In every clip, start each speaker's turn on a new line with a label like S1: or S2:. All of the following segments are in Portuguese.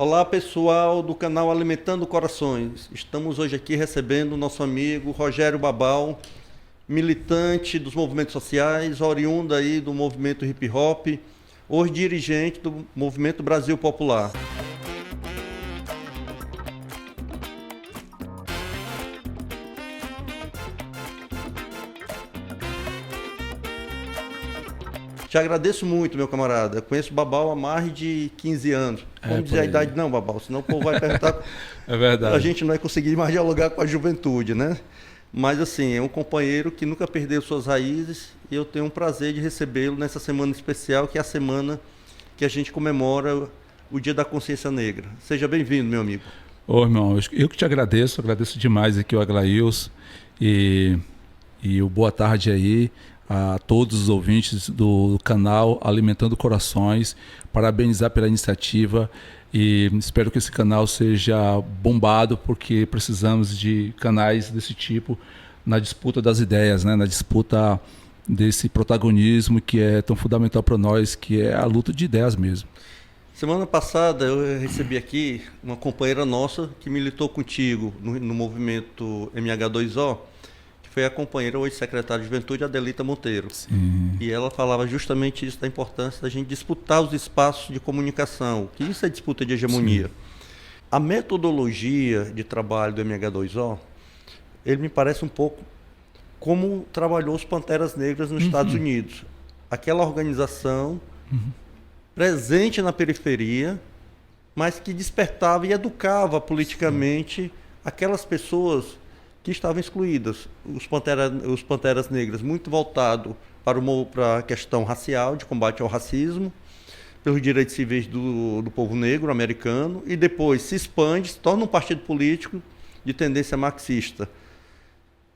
S1: Olá pessoal do canal Alimentando Corações. Estamos hoje aqui recebendo o nosso amigo Rogério Babal, militante dos movimentos sociais, oriundo aí do movimento hip hop, hoje dirigente do movimento Brasil Popular. Te agradeço muito, meu camarada. Eu conheço o Babal há mais de 15 anos. Vamos dizer a idade não, Babal, senão o povo vai perguntar.
S2: É verdade.
S1: A gente não vai conseguir mais dialogar com a juventude, né? Mas assim, é um companheiro que nunca perdeu suas raízes e eu tenho um prazer de recebê-lo nessa semana especial, que é a semana que a gente comemora o Dia da Consciência Negra. Seja bem-vindo, meu amigo.
S2: Ô, irmão, eu que te agradeço demais aqui o Aglails e o boa tarde aí a todos os ouvintes do canal Alimentando Corações, parabenizar pela iniciativa e espero que esse canal seja bombado, porque precisamos de canais desse tipo na disputa das ideias, né? Na disputa desse protagonismo que é tão fundamental para nós, que é a luta de ideias mesmo.
S1: Semana passada eu recebi aqui uma companheira nossa que militou contigo no movimento MH2O, foi a companheira hoje secretária de Juventude, Adelita Monteiro.
S2: Sim.
S1: E ela falava justamente isso, da importância da gente disputar os espaços de comunicação, que isso é disputa de hegemonia. Sim. A metodologia de trabalho do MH2O, ele me parece um pouco como trabalhou os Panteras Negras nos Estados Unidos. Aquela organização presente na periferia, mas que despertava e educava politicamente aquelas pessoas que estavam excluídas. Os Panteras Negras, muito voltado para a questão racial, de combate ao racismo, pelos direitos civis do povo negro americano, e depois se expande, se torna um partido político de tendência marxista,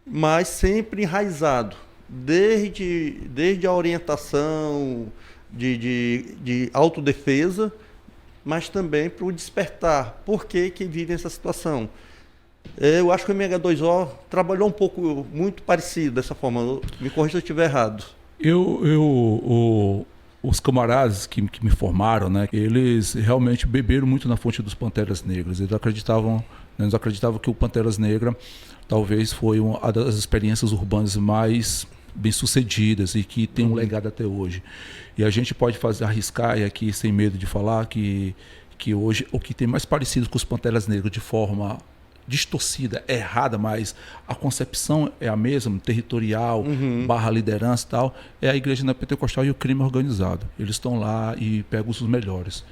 S1: mas sempre enraizado, desde a orientação de autodefesa, mas também para o despertar. Por que vive essa situação? Eu acho que o MH2O trabalhou um pouco, muito parecido dessa forma. Me corrija se eu estiver errado.
S2: Os camaradas que me formaram, né, eles realmente beberam muito na fonte dos Panteras Negras. Eles acreditavam que o Panteras Negra talvez foi uma das experiências urbanas mais bem-sucedidas e que tem um legado até hoje. E a gente pode arriscar, e aqui sem medo de falar, que hoje o que tem mais parecido com os Panteras Negras de forma distorcida, errada, mas a concepção é a mesma, territorial, barra liderança e tal, é a Igreja Neopentecostal e o crime organizado. Eles estão lá e pegam os melhores,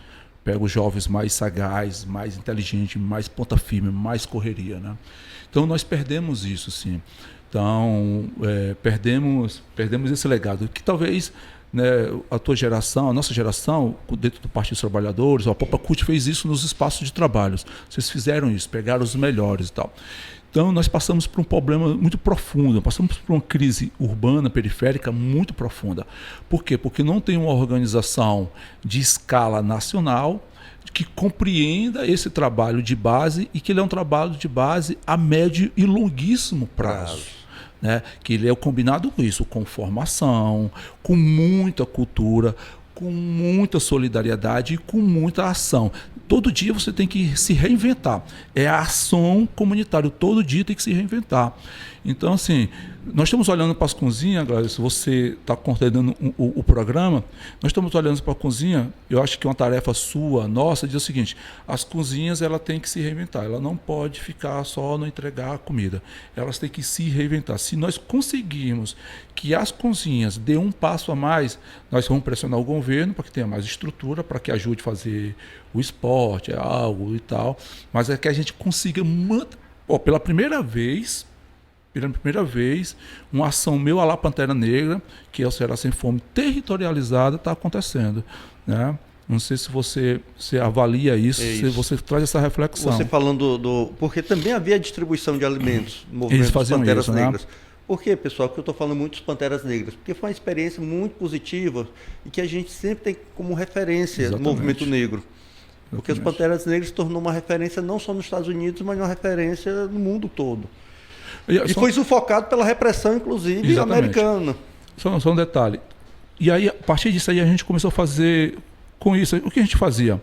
S2: pegam os jovens mais sagazes, mais inteligentes, mais ponta firme, mais correria, né? Então nós perdemos isso, sim. Então perdemos esse legado, que talvez, né, a tua geração, a nossa geração, dentro do Partido dos Trabalhadores, a própria CUT fez isso nos espaços de trabalho. Vocês fizeram isso, pegaram os melhores e tal. Então nós passamos por um problema muito profundo, passamos por uma crise urbana, periférica muito profunda. Por quê? Porque não tem uma organização de escala nacional que compreenda esse trabalho de base e que ele é um trabalho de base a médio e longuíssimo prazo. Né? Que ele é combinado com isso, com formação, com muita cultura, com muita solidariedade e com muita ação. Todo dia você tem que se reinventar. É a ação comunitária, todo dia tem que se reinventar. Então, assim, nós estamos olhando para as cozinhas, se você está coordenando o programa, nós estamos olhando para a cozinha, eu acho que uma tarefa sua, nossa, diz o seguinte: as cozinhas ela tem que se reinventar, ela não pode ficar só no entregar a comida, elas têm que se reinventar. Se nós conseguirmos que as cozinhas dêem um passo a mais, nós vamos pressionar o governo para que tenha mais estrutura, para que ajude a fazer o esporte, algo e tal, mas é que a gente consiga pela primeira vez, uma ação meu à la Pantera Negra, que é o Ceará Sem Fome territorializada, está acontecendo, né? Não sei se você avalia isso, se você traz essa reflexão.
S1: Você falando porque também havia distribuição de alimentos no movimento dos Panteras Negras. Né? Por quê, pessoal, que eu estou falando muito dos Panteras Negras? Porque foi uma experiência muito positiva e que a gente sempre tem como referência no movimento negro. Porque os Panteras Negras se tornou uma referência não só nos Estados Unidos, mas uma referência no mundo todo. E foi sufocado pela repressão, inclusive, americana.
S2: Só um detalhe. E aí, a partir disso aí, a gente começou a fazer com isso. O que a gente fazia?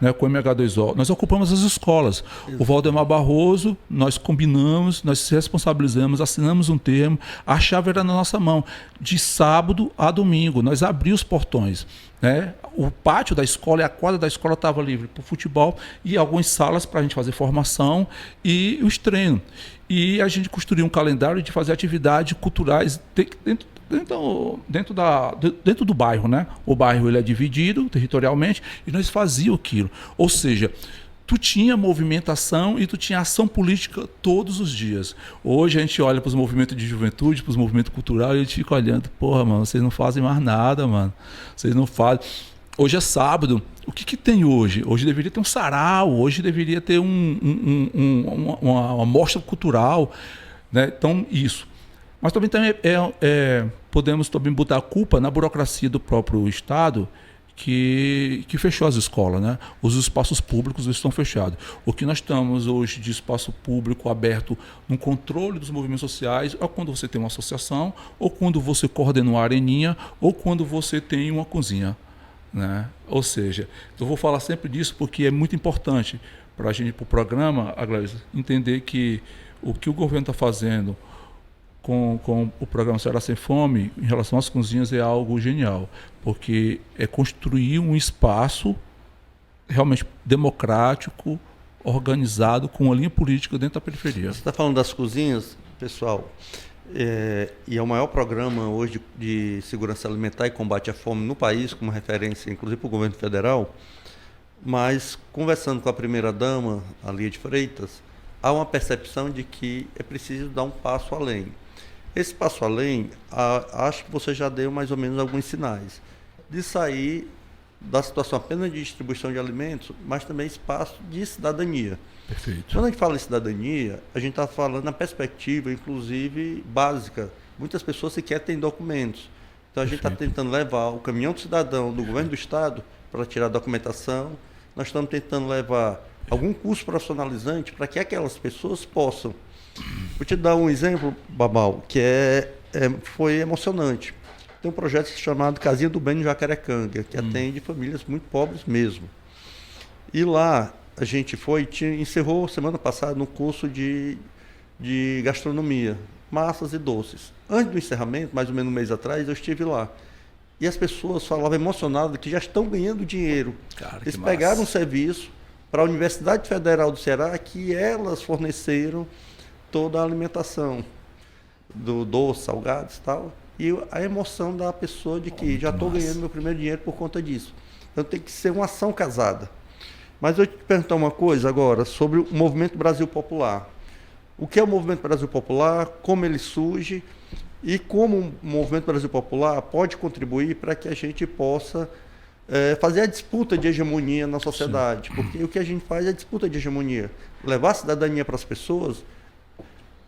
S2: né, com o MH2O, nós ocupamos as escolas. Exato. O Valdemar Barroso, nós combinamos, nós se responsabilizamos, assinamos um termo, a chave era na nossa mão. De sábado a domingo, nós abrimos os portões. Né? O pátio da escola e a quadra da escola estava livre para o futebol e algumas salas para a gente fazer formação e os treinos. E a gente construiu um calendário de fazer atividades culturais dentro do bairro, né? O bairro ele é dividido territorialmente e nós fazíamos aquilo. Ou seja, tu tinha movimentação e tu tinha ação política todos os dias. Hoje a gente olha para os movimentos de juventude, para os movimentos culturais e a gente fica olhando, porra, mano, vocês não fazem mais nada, mano. Vocês não fazem. Hoje é sábado. O que tem hoje? Hoje deveria ter um sarau, hoje deveria ter uma mostra cultural, né? Então, isso. Mas também podemos também botar a culpa na burocracia do próprio Estado que fechou as escolas, né? Os espaços públicos estão fechados. O que nós estamos hoje de espaço público aberto no controle dos movimentos sociais é quando você tem uma associação, ou quando você coordena uma areninha, ou quando você tem uma cozinha. Né? Ou seja, eu vou falar sempre disso porque é muito importante para a gente, para o programa, Aglaísa, entender que o governo está fazendo com o programa Ceará Sem Fome em relação às cozinhas é algo genial, porque é construir um espaço realmente democrático, organizado, com uma linha política dentro da periferia.
S1: Você está falando das cozinhas, pessoal, e é o maior programa hoje de segurança alimentar e combate à fome no país, como referência, inclusive para o governo federal. Mas, conversando com a primeira-dama, a Lia de Freitas, há uma percepção de que é preciso dar um passo além. Esse passo além, acho que você já deu mais ou menos alguns sinais de sair da situação apenas de distribuição de alimentos, mas também espaço de cidadania.
S2: Perfeito.
S1: Quando a gente fala em cidadania, a gente está falando na perspectiva, inclusive, básica. Muitas pessoas sequer têm documentos. Então, a gente está tentando levar o caminhão do cidadão do governo do Estado para tirar a documentação. Nós estamos tentando levar algum curso profissionalizante para que aquelas pessoas possam. Vou te dar um exemplo, Babal, que foi emocionante. Tem um projeto chamado Casinha do Bem no Jacarecanga, que atende famílias muito pobres mesmo. E lá a gente encerrou semana passada no curso de gastronomia, massas e doces. Antes do encerramento, mais ou menos um mês atrás, eu estive lá. E as pessoas falavam emocionadas que já estão ganhando dinheiro.
S2: Cara,
S1: eles pegaram um serviço para a Universidade Federal do Ceará, que elas forneceram toda a alimentação do doce, salgados e tal. E a emoção da pessoa de que já estou ganhando meu primeiro dinheiro por conta disso. Então tem que ser uma ação casada. Mas eu te perguntar uma coisa agora sobre o Movimento Brasil Popular. O que é o Movimento Brasil Popular, como ele surge e como o Movimento Brasil Popular pode contribuir para que a gente possa fazer a disputa de hegemonia na sociedade. Sim. Porque o que a gente faz é a disputa de hegemonia. Levar a cidadania para as pessoas,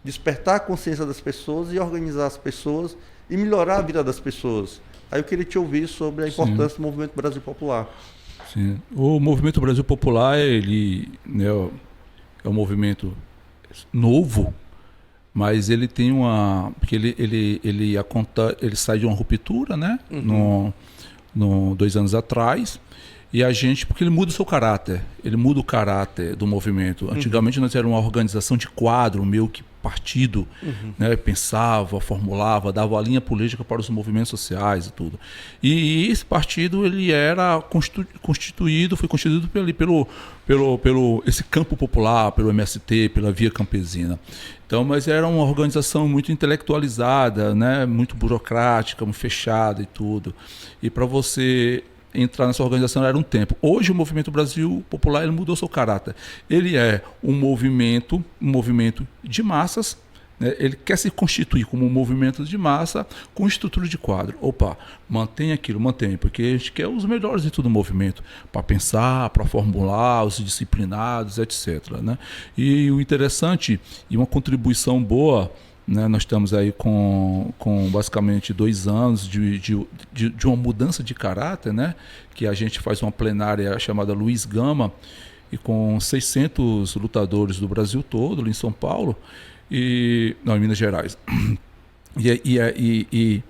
S1: despertar a consciência das pessoas e organizar as pessoas e melhorar a vida das pessoas. Aí eu queria te ouvir sobre a importância do Movimento Brasil Popular.
S2: Sim. O Movimento Brasil Popular, ele, né, é um movimento novo, mas ele tem porque ele sai de uma ruptura, né? 2 anos atrás, e porque ele muda o seu caráter, ele muda o caráter do movimento. Antigamente nós éramos uma organização de quadro, meio que partido, né? Pensava, formulava, dava a linha política para os movimentos sociais e tudo. E esse partido ele era constituído pelo esse campo popular, pelo MST, pela Via Campesina. Então, mas era uma organização muito intelectualizada, né? Muito burocrática, muito fechada e tudo. E para você entrar nessa organização era um tempo. Hoje o Movimento Brasil Popular ele mudou seu caráter. Ele é um movimento de massas, né? Ele quer se constituir como um movimento de massa com estrutura de quadro. Opa, mantém aquilo, porque a gente quer os melhores de todo o movimento, para pensar, para formular, os disciplinados, etc. Né? E o interessante, e uma contribuição boa, né, nós estamos aí com basicamente 2 anos de uma mudança de caráter, né, que a gente faz uma plenária chamada Luiz Gama, e com 600 lutadores do Brasil todo, ali em São Paulo, em Minas Gerais. E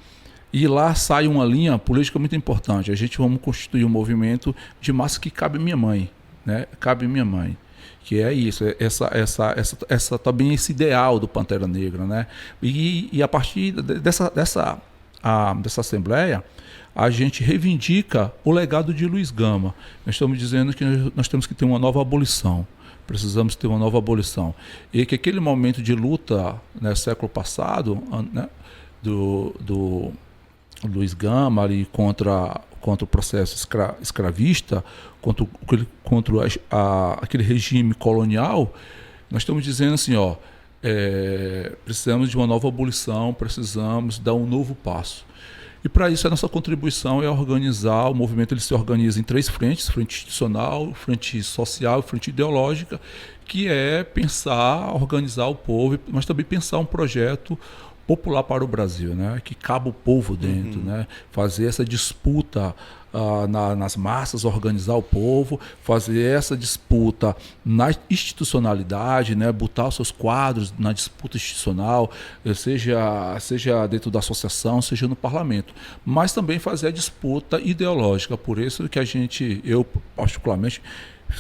S2: lá sai uma linha política muito importante. A gente vamos constituir um movimento de massa que cabe à minha mãe. né? Cabe minha mãe. Que é isso, essa também esse ideal do Pantera Negra, né? E a partir dessa Assembleia, a gente reivindica o legado de Luiz Gama. Nós estamos dizendo que nós temos que ter uma nova abolição. Precisamos ter uma nova abolição. E que aquele momento de luta, né, século passado, né, do Luiz Gama ali contra o processo escravista, contra aquele regime colonial, nós estamos dizendo assim, precisamos de uma nova abolição, precisamos dar um novo passo. E para isso a nossa contribuição é organizar, o movimento ele se organiza em 3 frentes, frente institucional, frente social e frente ideológica, que é pensar, organizar o povo, mas também pensar um projeto popular para o Brasil, né? Que cabe o povo dentro, né? Fazer essa disputa nas massas, organizar o povo, fazer essa disputa na institucionalidade, né? Botar os seus quadros na disputa institucional, seja dentro da associação, seja no parlamento, mas também fazer a disputa ideológica. Por isso que eu particularmente,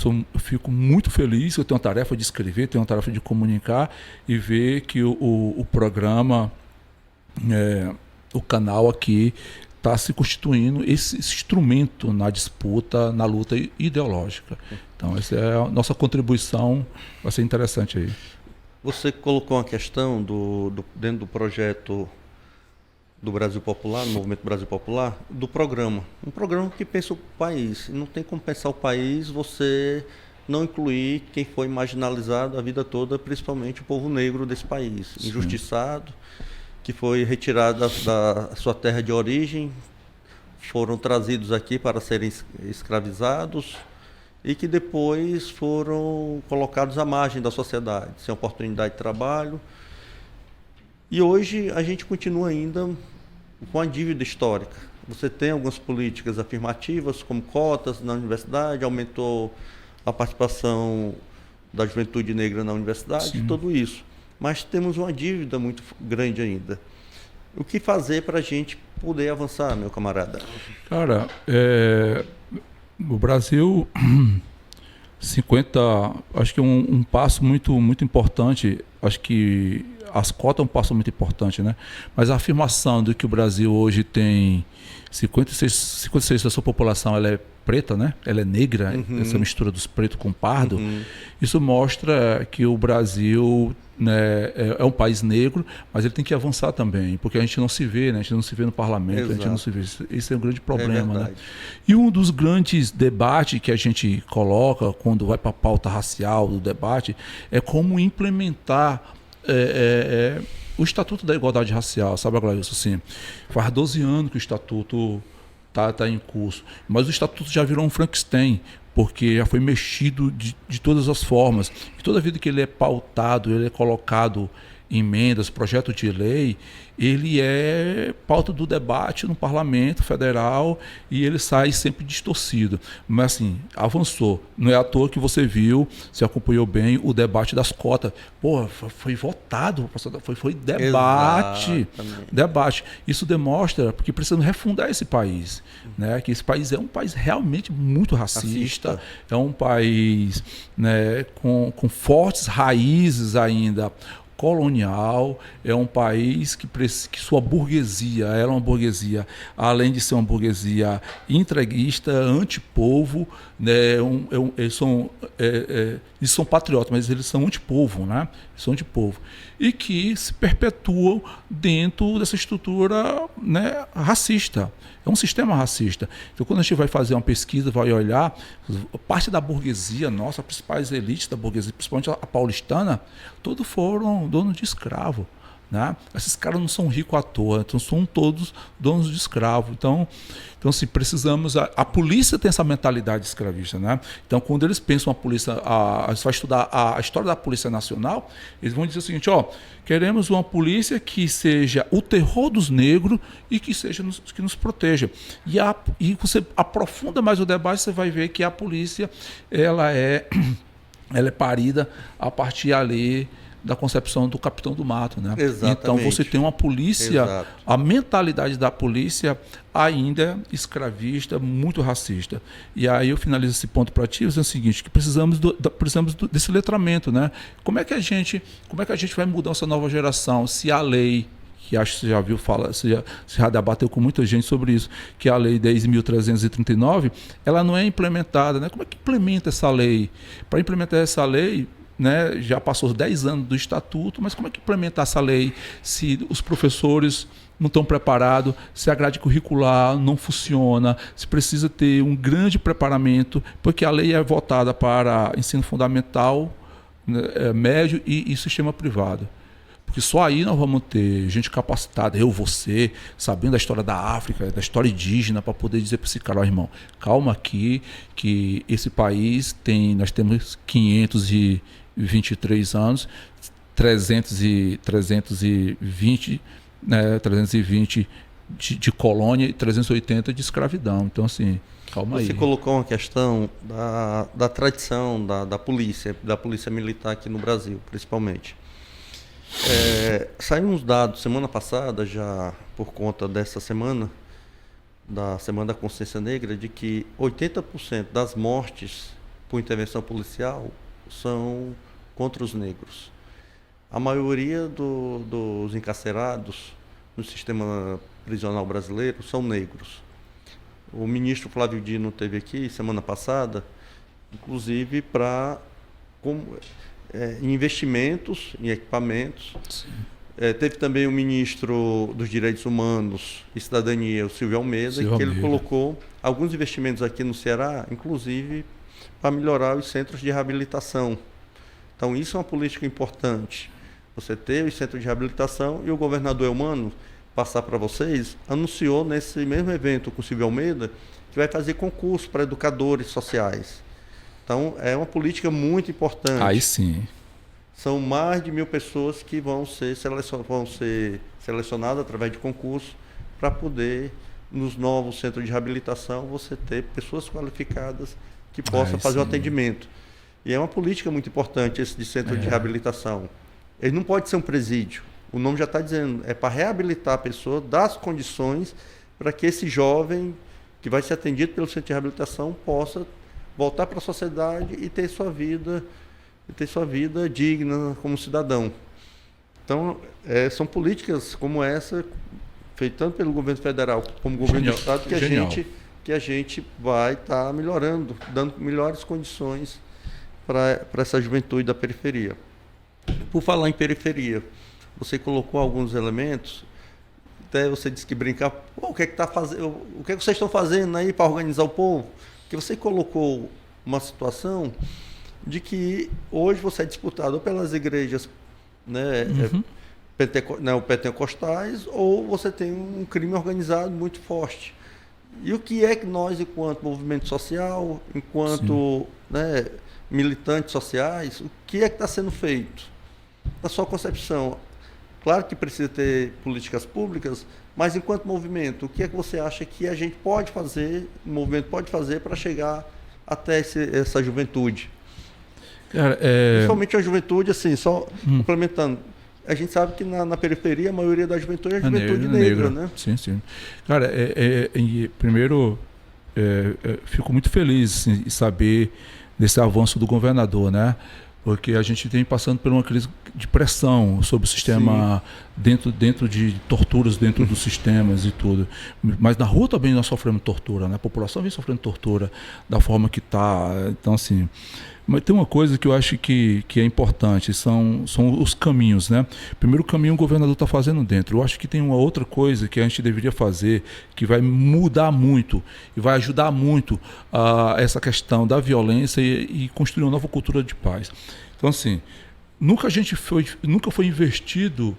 S2: eu fico muito feliz, eu tenho a tarefa de escrever, tenho a tarefa de comunicar e ver que o programa, o canal aqui está se constituindo esse instrumento na disputa, na luta ideológica. Então essa é a nossa contribuição, vai ser interessante aí.
S1: Você colocou uma questão dentro do projeto do Brasil Popular, no Movimento Brasil Popular, do programa. Um programa que pensa o país. E não tem como pensar o país você não incluir quem foi marginalizado a vida toda, principalmente o povo negro desse país. Sim. Injustiçado, que foi retirado da sua terra de origem, foram trazidos aqui para serem escravizados e que depois foram colocados à margem da sociedade, sem oportunidade de trabalho. E hoje a gente continua ainda com a dívida histórica. Você tem algumas políticas afirmativas, como cotas na universidade, aumentou a participação da juventude negra na universidade, Sim. Tudo isso. Mas temos uma dívida muito grande ainda. O que fazer para a gente poder avançar, meu camarada?
S2: Cara, o Brasil, acho que um passo muito importante, acho que as cotas é um passo muito importante, né? Mas a afirmação de que o Brasil hoje tem 56% da sua população ela é preta, né? Ela é negra, essa mistura dos pretos com pardo, isso mostra que o Brasil, né, é um país negro, mas ele tem que avançar também, porque a gente não se vê, né? A gente não se vê no parlamento, Exato. A gente não se vê. Esse é um grande problema, né? E um dos grandes debates que a gente coloca quando vai para a pauta racial do debate é como implementar o Estatuto da Igualdade Racial, sabe, Aglailson? Assim, faz 12 anos que o Estatuto está em curso, mas o Estatuto já virou um Frankenstein, porque já foi mexido de todas as formas. E toda vida que ele é pautado, ele é colocado em emendas, projeto de lei, ele é pauta do debate no Parlamento Federal e ele sai sempre distorcido. Mas assim, avançou. Não é à toa que você viu, se acompanhou bem o debate das cotas. Pô, foi votado, foi debate. Debate. Isso demonstra que precisamos refundar esse país, né? Que esse país é um país realmente muito racista. É um país, né, com fortes raízes ainda colonial, é um país que sua burguesia, ela é uma burguesia, além de ser uma burguesia entreguista, antipovo, né, eles são patriotas, mas eles são antipovo, né? São antipovo. E que se perpetuam dentro dessa estrutura, né, racista. É um sistema racista. Então, quando a gente vai fazer uma pesquisa, vai olhar, parte da burguesia, nossa, as principais elites da burguesia, principalmente a paulistana, todos foram donos de escravo, né? Esses caras não são ricos à toa, então são todos donos de escravo. Então se precisamos, a polícia tem essa mentalidade escravista, né? Então, quando eles pensam a polícia, a gente vai estudar a história da Polícia Nacional, eles vão dizer o seguinte: queremos uma polícia que seja o terror dos negros e que nos proteja. E você aprofunda mais o debate, você vai ver que a polícia ela é parida a partir ali da concepção do capitão do mato, né?
S1: Exatamente.
S2: Então você tem uma polícia,
S1: Exato.
S2: a mentalidade da polícia ainda escravista, muito racista. E aí eu finalizo esse ponto para ti, dizendo o seguinte, que precisamos desse letramento, né? Como é que a gente vai mudar essa nova geração se a lei, que acho que você já viu falar, você já debateu com muita gente sobre isso, que a lei 10.339, ela não é implementada, né? Como é que implementa essa lei? Para implementar essa lei, né, já passou 10 anos do estatuto, mas como é que implementar essa lei se os professores não estão preparados, se a grade curricular não funciona, se precisa ter um grande preparamento, porque a lei é votada para ensino fundamental, né, médio e sistema privado. Porque só aí nós vamos ter gente capacitada, eu, você, sabendo da história da África, da história indígena, para poder dizer para esse cara, ó, irmão, calma aqui, que esse país nós temos 523 anos, 320, né, 320 de colônia e 380 de escravidão. Então, assim, calma aí.
S1: Você colocou uma questão da tradição da polícia militar aqui no Brasil, principalmente. Saíram uns dados semana passada, já por conta dessa semana, da Semana da Consciência Negra, de que 80% das mortes por intervenção policial são contra os negros. A maioria dos encarcerados no sistema prisional brasileiro são negros. O ministro Flávio Dino esteve aqui semana passada, inclusive para investimentos em equipamentos. Teve também o ministro dos Direitos Humanos e Cidadania, o Silvio Almeida, ele colocou alguns investimentos aqui no Ceará, inclusive para melhorar os centros de reabilitação. Então isso é uma política importante. Você ter os centros de reabilitação, e o governador Eumano, passar para vocês, anunciou nesse mesmo evento com o Silvio Almeida que vai fazer concurso para educadores sociais. Então, é uma política muito importante.
S2: Aí sim.
S1: São mais de 1.000 pessoas que vão ser selecionadas através de concurso para poder, nos novos centros de reabilitação, você ter pessoas qualificadas que possam fazer o atendimento. E é uma política muito importante esse de centro de reabilitação. Ele não pode ser um presídio. O nome já está dizendo, é para reabilitar a pessoa, dar as condições para que esse jovem que vai ser atendido pelo centro de reabilitação possa voltar para a sociedade e ter sua vida digna como cidadão. Então, são políticas como essa, feitas tanto pelo governo federal como governo do estado, que a gente vai estar melhorando, dando melhores condições para essa juventude da periferia. Por falar em periferia, você colocou alguns elementos, até você disse que brincar, o que é que vocês estão fazendo aí para organizar o povo? Que você colocou uma situação de que hoje você é disputado ou pelas igrejas, né, pentecostais, ou você tem um crime organizado muito forte. E o que é que nós, enquanto movimento social, enquanto militantes sociais, o que é que está sendo feito? Na sua concepção, claro que precisa ter políticas públicas, mas enquanto movimento, o que é que você acha que a gente pode fazer, o movimento pode fazer para chegar até essa juventude?
S2: Cara,
S1: principalmente a juventude, assim, só complementando, a gente sabe que na periferia a maioria da juventude é a juventude negra, né?
S2: Sim, sim. Cara, primeiro, fico muito feliz em saber desse avanço do governador, né? Porque a gente tem passando por uma crise de pressão sobre o sistema, dentro de torturas dentro dos sistemas e tudo. Mas na rua também nós sofremos tortura, né? A população vem sofrendo tortura da forma que está. Então, assim, mas tem uma coisa que eu acho que é importante, são os caminhos, né? Primeiro caminho o governador está fazendo dentro. Eu acho que tem uma outra coisa que a gente deveria fazer, que vai mudar muito e vai ajudar muito essa questão da violência e construir uma nova cultura de paz. Então, assim, nunca foi investido,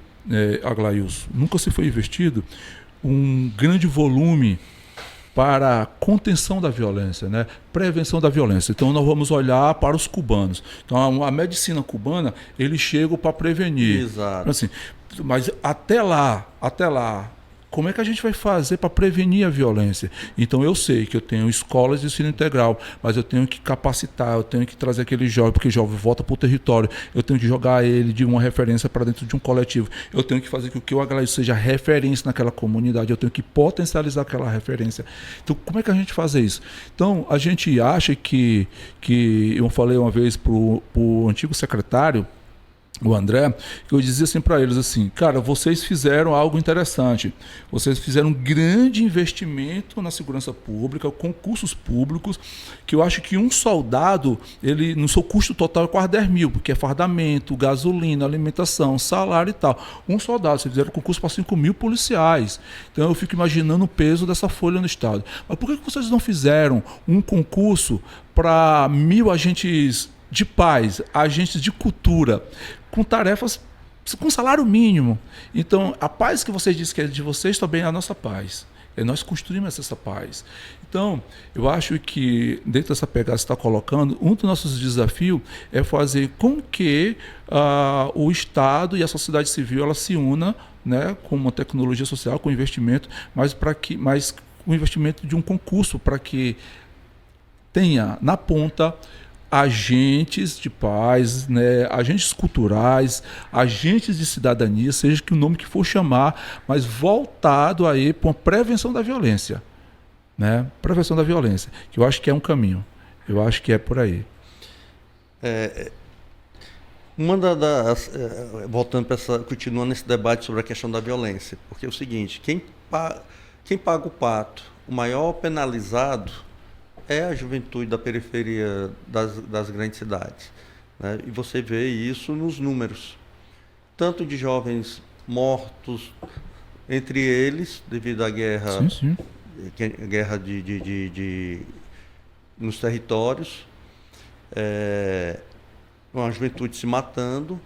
S2: Aglailson, nunca se foi investido um grande volume para a contenção da violência, né? Prevenção da violência. Então nós vamos olhar para os cubanos. Então a medicina cubana, eles chegam para prevenir.
S1: Exato.
S2: Assim, mas até lá, como é que a gente vai fazer para prevenir a violência? Então eu sei que eu tenho escolas de ensino integral, mas eu tenho que capacitar, eu tenho que trazer aquele jovem, porque o jovem volta para o território, eu tenho que jogar ele de uma referência para dentro de um coletivo, eu tenho que fazer que o que eu agradeço seja referência naquela comunidade, eu tenho que potencializar aquela referência. Então como é que a gente faz isso? Então a gente acha que eu falei uma vez para o antigo secretário, o André, que eu dizia assim para eles assim, cara, vocês fizeram algo interessante, vocês fizeram um grande investimento na segurança pública, concursos públicos, que eu acho que um soldado, ele no seu custo total é quase 10 mil, porque é fardamento, gasolina, alimentação, salário e tal. Um soldado, vocês fizeram concurso para 5 mil policiais, então eu fico imaginando o peso dessa folha no Estado. Mas por que vocês não fizeram um concurso para 1.000 agentes de paz, agentes de cultura, com tarefas com salário mínimo? Então, a paz que vocês dizem que é de vocês também é a nossa paz. E nós construímos essa paz. Então, eu acho que, dentro dessa pegada que você está colocando, um dos nossos desafios é fazer com que o Estado e a sociedade civil ela se una, né, com uma tecnologia social, com investimento, mas com o investimento de um concurso, para que tenha na ponta agentes de paz, né, agentes culturais, agentes de cidadania, seja que o nome que for chamar, mas voltado aí para uma prevenção da violência, né? Prevenção da violência, que eu acho que é um caminho, eu acho que é por aí.
S1: Voltando para continuando esse debate sobre a questão da violência, porque é o seguinte, quem paga o pato, o maior penalizado é a juventude da periferia das grandes cidades, né? E você vê isso nos números, tanto de jovens mortos, entre eles, devido à guerra,
S2: Sim.
S1: guerra nos territórios, uma juventude se matando,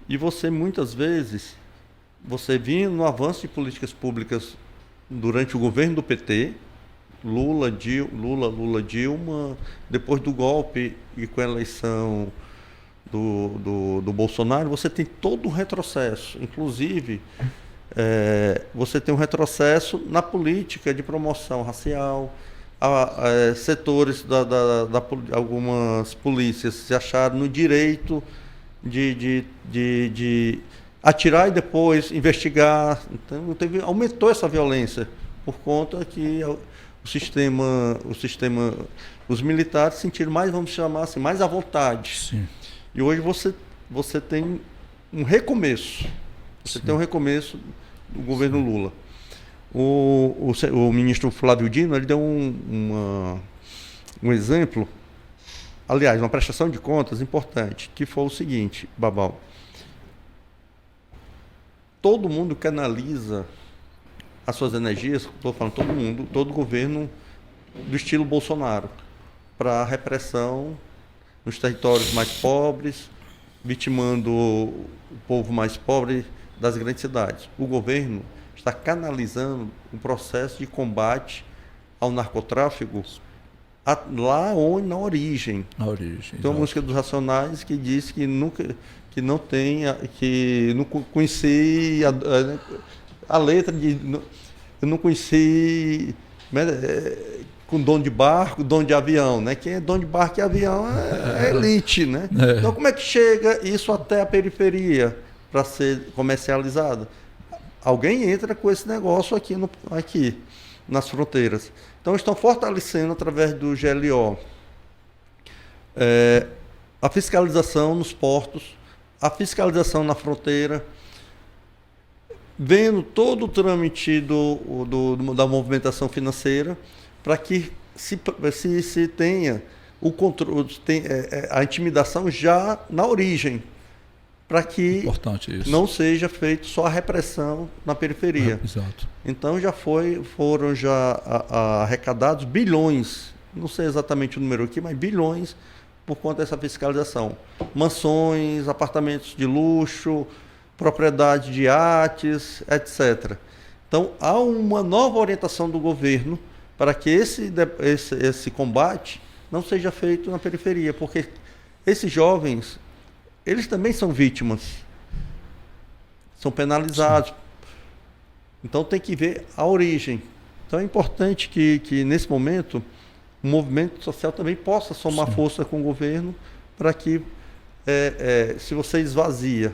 S1: e você muitas vezes, você vinha no avanço de políticas públicas durante o governo do PT, Lula, Dilma, depois do golpe e com a eleição do Bolsonaro, você tem todo um retrocesso. Inclusive, você tem um retrocesso na política de promoção racial. Setores algumas polícias se acharam no direito de atirar e depois investigar. Então, aumentou essa violência por conta que os militares se sentiram mais, vamos chamar assim, mais à vontade.
S2: Sim.
S1: E hoje você tem um recomeço. Você tem um recomeço do governo Lula. O ministro Flávio Dino, ele deu um exemplo, aliás, uma prestação de contas importante, que foi o seguinte, Babal. Todo mundo canaliza as suas energias, estou falando todo mundo, todo governo do estilo Bolsonaro, para a repressão nos territórios mais pobres, vitimando o povo mais pobre das grandes cidades. O governo está canalizando um processo de combate ao narcotráfico lá onde, na origem. Tem uma música dos Racionais que diz que não conheci a letra eu não conheci com dono de barco, dono de avião, né? Quem é dono de barco e avião é elite, né? Então como é que chega isso até a periferia para ser comercializado? Alguém entra com esse negócio aqui nas fronteiras. Então estão fortalecendo através do GLO a fiscalização nos portos, a fiscalização na fronteira, vendo todo o trâmite da movimentação financeira, para que se tenha o controle, a intimidação já na origem, para que não seja feito só a repressão na periferia.
S2: Exato.
S1: Então foram arrecadados bilhões, não sei exatamente o número aqui, mas bilhões por conta dessa fiscalização. Mansões, apartamentos de luxo, propriedade de iates, etc. Então, há uma nova orientação do governo para que esse combate não seja feito na periferia, porque esses jovens, eles também são vítimas, são penalizados. Então tem que ver a origem. Então é importante que nesse momento, o movimento social também possa somar força com o governo para que, se você esvazia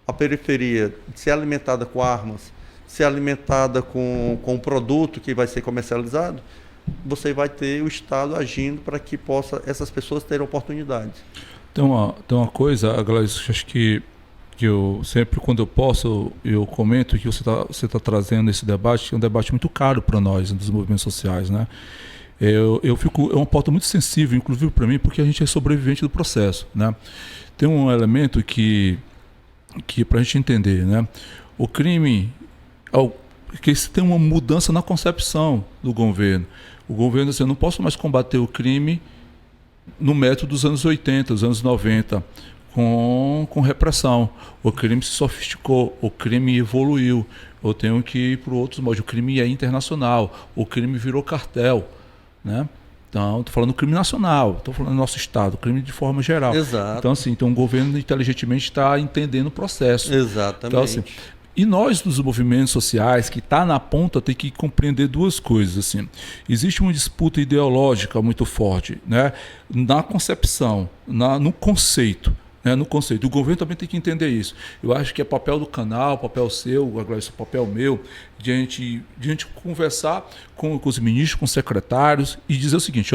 S1: a periferia de ser alimentada com armas, ser alimentada com um produto que vai ser comercializado, você vai ter o Estado agindo para que possa essas pessoas terem oportunidades.
S2: Tem uma coisa, Gladys, acho que eu sempre, quando eu posso, eu comento que você tá trazendo esse debate, que é um debate muito caro para nós, dos movimentos sociais, né? É uma pauta muito sensível, inclusive para mim, porque a gente é sobrevivente do processo, né? Tem um elemento que para a gente entender, né? O crime, que tem uma mudança na concepção do governo. O governo, assim, eu não posso mais combater o crime no método dos anos 80, dos anos 90, com repressão. O crime se sofisticou, o crime evoluiu. Eu tenho que ir para outros modos. O crime é internacional, o crime virou cartel, né? Então, estou falando do crime nacional, estou falando do nosso Estado, crime de forma geral.
S1: Exato.
S2: Então, assim, o governo inteligentemente está entendendo o processo.
S1: Exatamente.
S2: Então, assim, e nós, dos movimentos sociais, que está na ponta, tem que compreender duas coisas. Assim. Existe uma disputa ideológica muito forte, né? Na concepção, no conceito. No conceito. O governo também tem que entender isso. Eu acho que é papel do canal, papel seu, agora esse papel meu, de a gente conversar com os ministros, com os secretários e dizer o seguinte,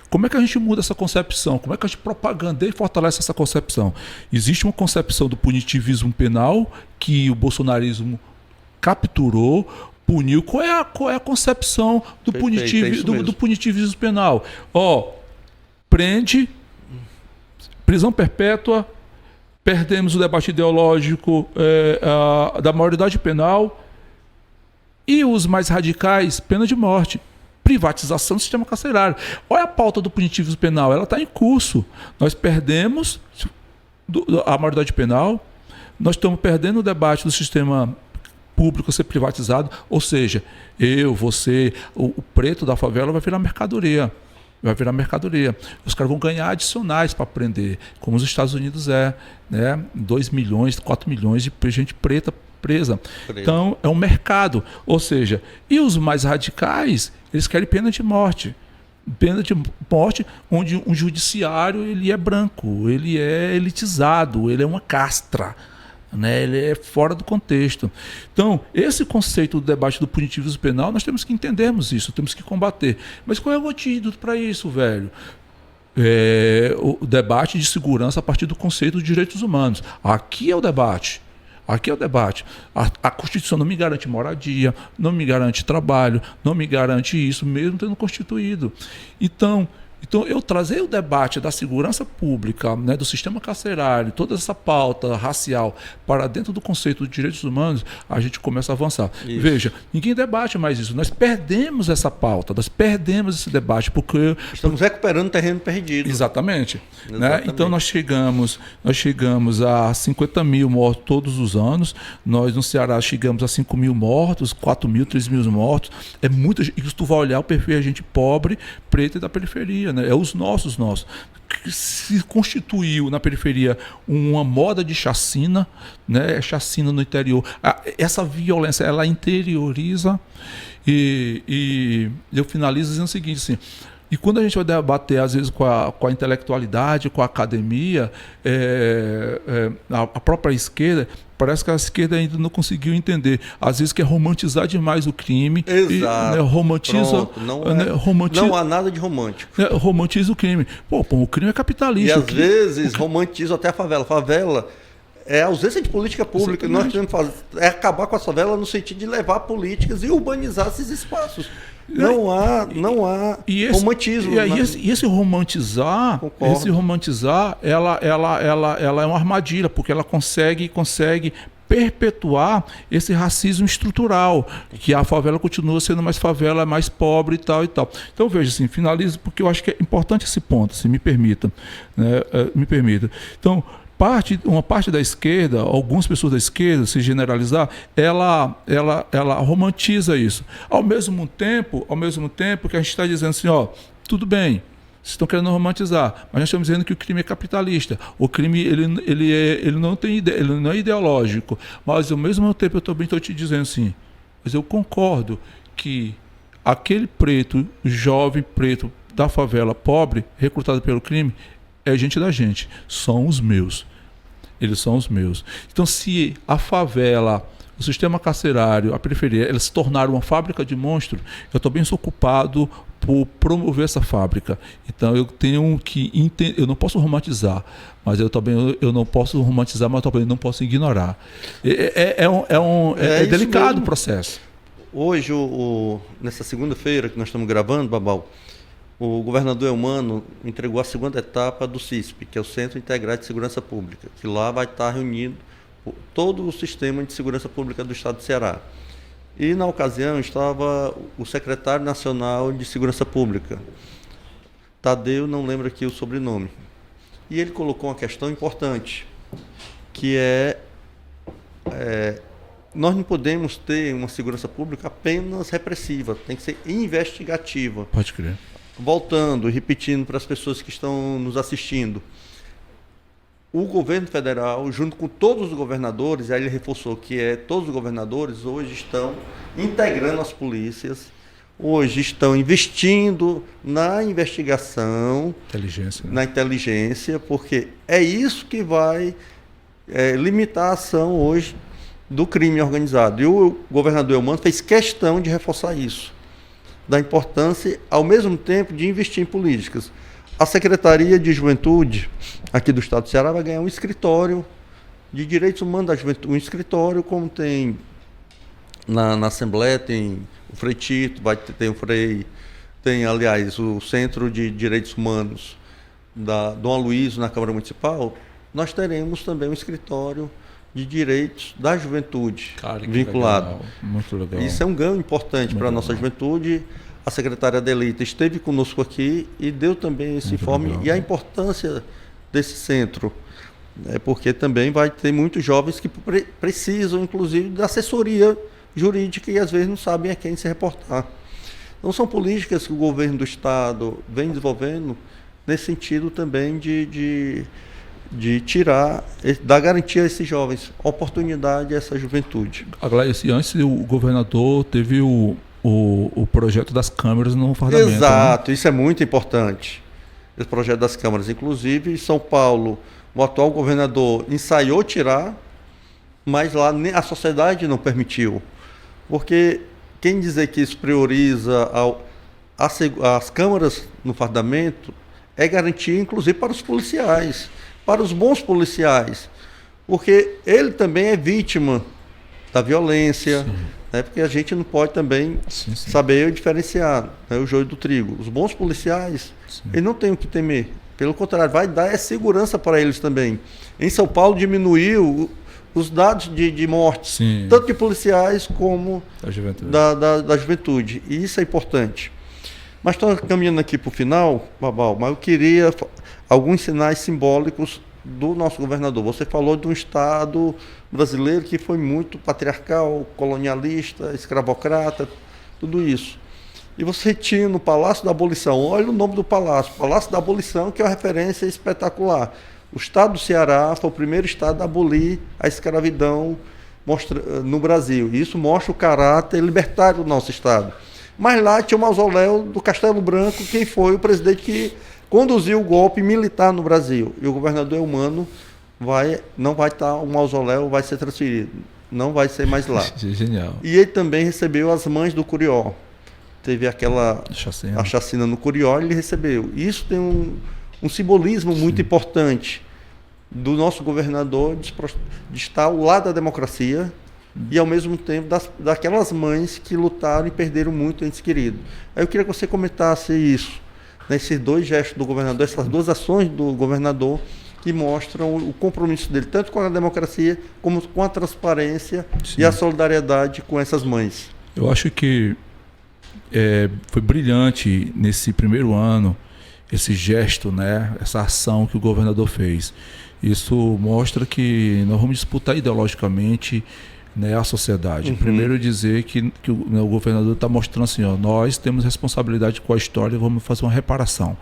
S2: como é que a gente muda essa concepção? Como é que a gente propagandeia e fortalece essa concepção? Existe uma concepção do punitivismo penal que o bolsonarismo capturou, puniu. Qual é a concepção do punitivismo penal? Prende, prisão perpétua, perdemos o debate ideológico da maioridade penal e os mais radicais, pena de morte, privatização do sistema carcerário. Olha a pauta do punitivismo penal, ela está em curso. Nós perdemos a maioridade penal, nós estamos perdendo o debate do sistema público ser privatizado, ou seja, você, o preto da favela vai virar mercadoria. Vai virar mercadoria. Os caras vão ganhar adicionais para prender, como os Estados Unidos né? 2 milhões, 4 milhões de gente preta presa. Então, é um mercado. Ou seja, e os mais radicais, eles querem pena de morte. Pena de morte onde um judiciário ele é branco, ele é elitizado, ele é uma castra. Né, ele é fora do contexto. Então, esse conceito do debate do punitivismo penal, nós temos que entendermos isso, temos que combater. Mas qual é o antídoto para isso, velho? O debate de segurança a partir do conceito de direitos humanos. Aqui é o debate. Aqui é o debate. A Constituição não me garante moradia, não me garante trabalho, não me garante isso, mesmo tendo constituído. Então, eu trazer o debate da segurança pública, né, do sistema carcerário, toda essa pauta racial para dentro do conceito de direitos humanos, a gente começa a avançar. Isso. Veja, ninguém debate mais isso. Nós perdemos essa pauta, nós perdemos esse debate porque...
S1: Estamos recuperando terreno perdido.
S2: Exatamente. Né? Então nós chegamos a 50 mil mortos todos os anos, nós no Ceará chegamos a 5 mil mortos, 4 mil, 3 mil mortos. É muita gente. E tu vai olhar o perfil de gente pobre, preta e da periferia. Né? É os nossos. Se constituiu na periferia uma moda de chacina, né? Chacina no interior. Essa violência, ela interioriza e eu finalizo dizendo o seguinte, assim, e quando a gente vai debater, às vezes, com a intelectualidade, com a academia, a própria esquerda, parece que a esquerda ainda não conseguiu entender. Às vezes quer romantizar demais o crime.
S1: Exato.
S2: E, né, romantiza.
S1: Pronto, não há nada de romântico.
S2: Romantiza o crime. O crime é capitalista.
S1: E às vezes romantiza até a favela. Favela é a ausência de política pública. Nós temos que fazer, acabar com a favela no sentido de levar políticas e urbanizar esses espaços. Não há romantismo.
S2: E esse romantizar, ela é uma armadilha, porque ela consegue perpetuar esse racismo estrutural, que a favela continua sendo mais favela, mais pobre e tal e tal. Então, veja, assim, finalizo, porque eu acho que é importante esse ponto, se me permita. Né? Me permita. Então, uma parte da esquerda, algumas pessoas da esquerda, se generalizar, ela romantiza isso. Ao mesmo tempo que a gente está dizendo assim, tudo bem, vocês estão querendo romantizar, mas nós estamos dizendo que o crime é capitalista. O crime ele não é ideológico, mas ao mesmo tempo eu também estou te dizendo assim, Mas eu concordo que aquele preto, jovem preto da favela, pobre, recrutado pelo crime, é gente da gente. São os meus. Eles são os meus. Então, se a favela, o sistema carcerário, a periferia, eles se tornaram uma fábrica de monstros, eu também sou ocupado por promover essa fábrica. Então, eu tenho que entender, eu não posso romantizar, mas eu não posso romantizar, mas eu também não posso ignorar. É delicado o processo.
S1: Hoje, nessa segunda-feira que nós estamos gravando, Babal, o governador Eumano entregou a segunda etapa do CISP, que é o Centro Integrado de Segurança Pública, que lá vai estar reunido todo o sistema de segurança pública do estado do Ceará. E na ocasião estava o secretário nacional de Segurança Pública, Tadeu, não lembro aqui o sobrenome. E ele colocou uma questão importante, que nós não podemos ter uma segurança pública apenas repressiva, tem que ser investigativa.
S2: Pode crer.
S1: Voltando e repetindo para as pessoas que estão nos assistindo, o governo federal, junto com todos os governadores, aí ele reforçou que todos os governadores hoje estão integrando as polícias, hoje estão investindo na investigação, na inteligência, porque é isso que vai limitar a ação hoje do crime organizado. E o governador Eumano fez questão de reforçar isso, da importância, ao mesmo tempo, de investir em políticas. A Secretaria de Juventude, aqui do Estado do Ceará, vai ganhar um escritório de direitos humanos da juventude. Um escritório, como tem na Assembleia, tem o Frei Tito, tem o Frei, tem, aliás, o Centro de Direitos Humanos da Dom Aloysio, na Câmara Municipal. Nós teremos também um escritório de direitos da juventude, vinculado.
S2: Legal. Muito legal.
S1: Isso é um ganho importante para a nossa juventude. A secretária Adelita esteve conosco aqui e deu também esse informe legal. E a importância desse centro, porque também vai ter muitos jovens que precisam, inclusive, da assessoria jurídica e às vezes não sabem a quem se reportar. Então são políticas que o governo do Estado vem desenvolvendo nesse sentido também de tirar, dar garantia a esses jovens, oportunidade a essa juventude.
S2: Agora, antes o governador teve o projeto das câmeras no fardamento.
S1: Exato, né? Isso é muito importante. Esse projeto das câmeras, inclusive, em São Paulo, o atual governador ensaiou tirar, mas lá a sociedade não permitiu. Porque quem dizer que isso prioriza as câmeras no fardamento é garantia, inclusive, para os policiais, para os bons policiais, porque ele também é vítima da violência, né? Porque a gente não pode também saber diferenciar, né, o joio do trigo. Os bons policiais, eles não têm o que temer, pelo contrário, vai dar segurança para eles também. Em São Paulo diminuiu os dados de mortes, tanto de policiais como da juventude, e isso é importante. Mas estou caminhando aqui para o final, Babal, mas eu queria alguns sinais simbólicos do nosso governador. Você falou de um Estado brasileiro que foi muito patriarcal, colonialista, escravocrata, tudo isso. E você tinha no Palácio da Abolição, olha o nome do palácio, Palácio da Abolição, que é uma referência espetacular. O Estado do Ceará foi o primeiro Estado a abolir a escravidão no Brasil. E isso mostra o caráter libertário do nosso Estado. Mas lá tinha o mausoléu do Castelo Branco, quem foi o presidente que conduziu o golpe militar no Brasil. E o governador Eumano não vai estar, o mausoléu vai ser transferido, não vai ser mais lá.
S2: Genial.
S1: E ele também recebeu as mães do Curió. Teve a chacina no Curió, ele recebeu. Isso tem um simbolismo muito importante do nosso governador de estar ao lado da democracia e, ao mesmo tempo, daquelas mães que lutaram e perderam muito entes queridos. Aí eu queria que você comentasse isso, nesses dois gestos do governador, essas duas ações do governador que mostram o compromisso dele, tanto com a democracia como com a transparência e a solidariedade com essas mães.
S2: Eu acho que foi brilhante nesse primeiro ano esse gesto, né, essa ação que o governador fez. Isso mostra que nós vamos disputar ideologicamente, né, a sociedade. Primeiro dizer que o governador está mostrando assim, nós temos responsabilidade com a história, vamos fazer uma reparação.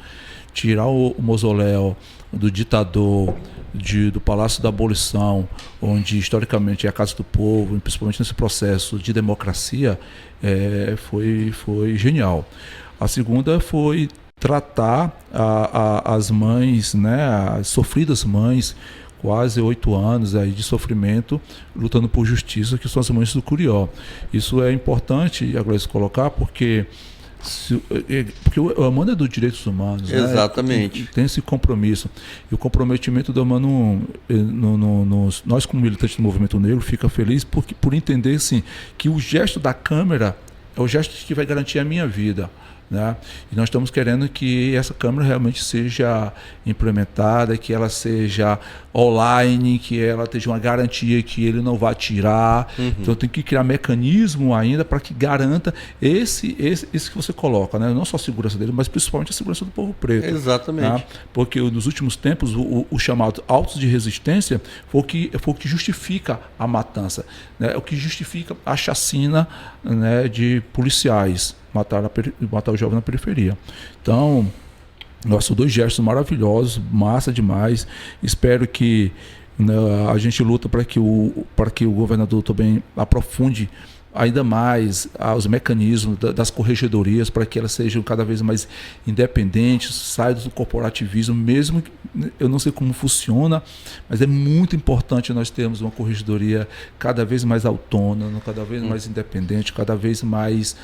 S2: Tirar o mausoléu do ditador, do Palácio da Abolição, onde historicamente é a Casa do Povo, e principalmente nesse processo de democracia, foi genial. A segunda foi tratar as mães, né, as sofridas mães, quase 8 anos aí de sofrimento, lutando por justiça, que são as mães do Curió. Isso é importante, Gleice, colocar, porque o Amano é dos direitos humanos.
S1: Exatamente.
S2: Né? Tem esse compromisso. E o comprometimento do Amano, nós como militantes do movimento negro, fica feliz por entender assim, que o gesto da Câmara é o gesto que vai garantir a minha vida. Né? E nós estamos querendo que essa Câmara realmente seja implementada, que ela seja online, que ela tenha uma garantia que ele não vai tirar. Então tem que criar mecanismo ainda para que garanta esse que você coloca, né? Não só a segurança dele, mas principalmente a segurança do povo preto.
S1: Exatamente.
S2: Né? Porque nos últimos tempos o chamado autos de resistência foi o que justifica a matança, né? O que justifica a chacina, né, de policiais. Matar o jovem na periferia. Então, nossa, 2 gestos maravilhosos, massa demais. Espero que, né, a gente luta para que o governador também aprofunde ainda mais os mecanismos das corregedorias para que elas sejam cada vez mais independentes, saiam do corporativismo, mesmo que, eu não sei como funciona, mas é muito importante nós termos uma corregedoria cada vez mais autônoma, cada vez mais independente, cada vez mais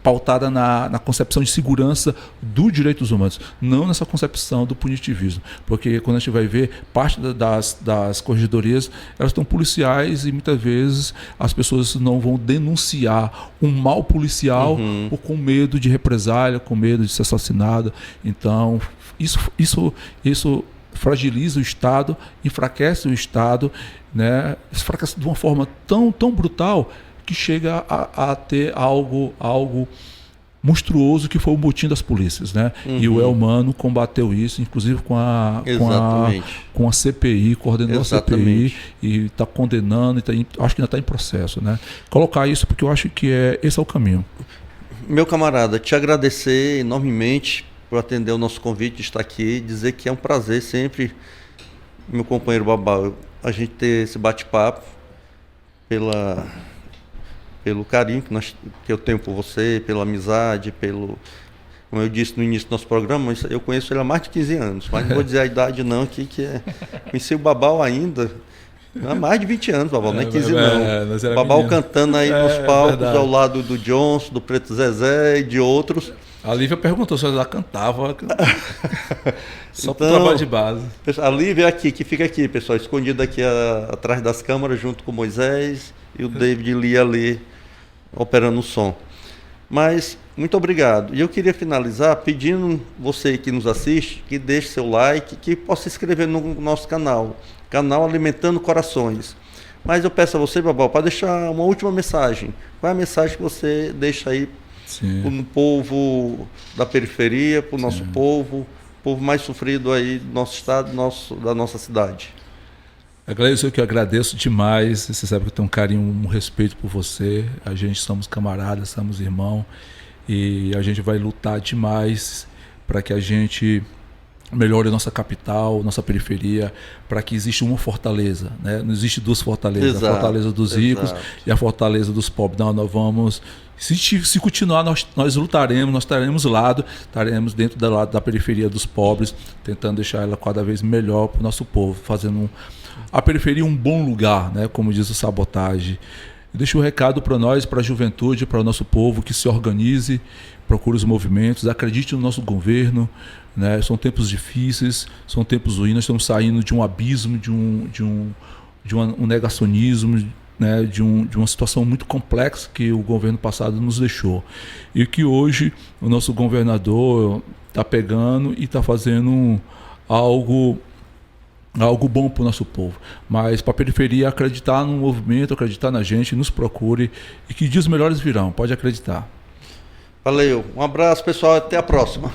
S2: pautada na concepção de segurança dos direitos humanos, não nessa concepção do punitivismo, porque quando a gente vai ver, parte das corregedorias, elas estão policiais e muitas vezes as pessoas não vão denunciar um mal policial ou com medo de represália, com medo de ser assassinado. Então, isso fragiliza o Estado, enfraquece o Estado, né? Enfraquece de uma forma tão brutal que chega a ter algo monstruoso, que foi o motim das polícias, né? E o Elmano combateu isso, inclusive com a CPI, coordenou a CPI e está condenando, acho que ainda está em processo, né? Colocar isso porque eu acho que esse é o caminho.
S1: Meu camarada, te agradecer enormemente por atender o nosso convite de estar aqui, dizer que é um prazer sempre, meu companheiro Babau, a gente ter esse bate-papo pelo carinho que eu tenho por você, pela amizade, como eu disse no início do nosso programa, eu conheço ele há mais de 15 anos, mas não vou dizer a idade não aqui, conheci o Babau ainda há mais de 20 anos, Babau, não é 15 não. O Babau cantando aí nos palcos, ao lado do Johnson, do Preto Zezé e de outros.
S2: A Lívia perguntou se ela cantava. Só então, para o trabalho de base.
S1: A Lívia é aqui, que fica aqui, pessoal, escondida aqui atrás das câmeras, junto com o Moisés e o David Lee ali, operando o som. Mas, muito obrigado. E eu queria finalizar pedindo você que nos assiste, que deixe seu like, que possa se inscrever no nosso canal Alimentando Corações. Mas eu peço a você, Babau, para deixar uma última mensagem. Qual é a mensagem que você deixa aí para o povo da periferia, para o nosso povo mais sofrido aí do nosso estado, da nossa cidade?
S2: Gleice, eu que agradeço demais. Você sabe que eu tenho um carinho, um respeito por você. A gente somos camaradas, somos irmãos e a gente vai lutar demais para que a gente melhore nossa capital, nossa periferia, para que exista uma fortaleza, né? Não existe 2 fortalezas, a fortaleza dos ricos e a fortaleza dos pobres. Não, nós vamos, se continuar, nós lutaremos, nós estaremos estaremos dentro da periferia dos pobres, tentando deixar ela cada vez melhor para o nosso povo, fazendo a periferia um bom lugar, né? Como diz o Sabotagem. Deixa um recado para nós, para a juventude, para o nosso povo, que se organize, procure os movimentos, acredite no nosso governo, né? São tempos difíceis, são tempos ruins, nós estamos saindo de um abismo, de um negacionismo, né? de uma situação muito complexa que o governo passado nos deixou. E que hoje o nosso governador está pegando e está fazendo algo bom para o nosso povo. Mas para a periferia, acreditar no movimento, acreditar na gente, nos procure e que dias melhores virão, pode acreditar.
S1: Valeu, um abraço pessoal, até a próxima.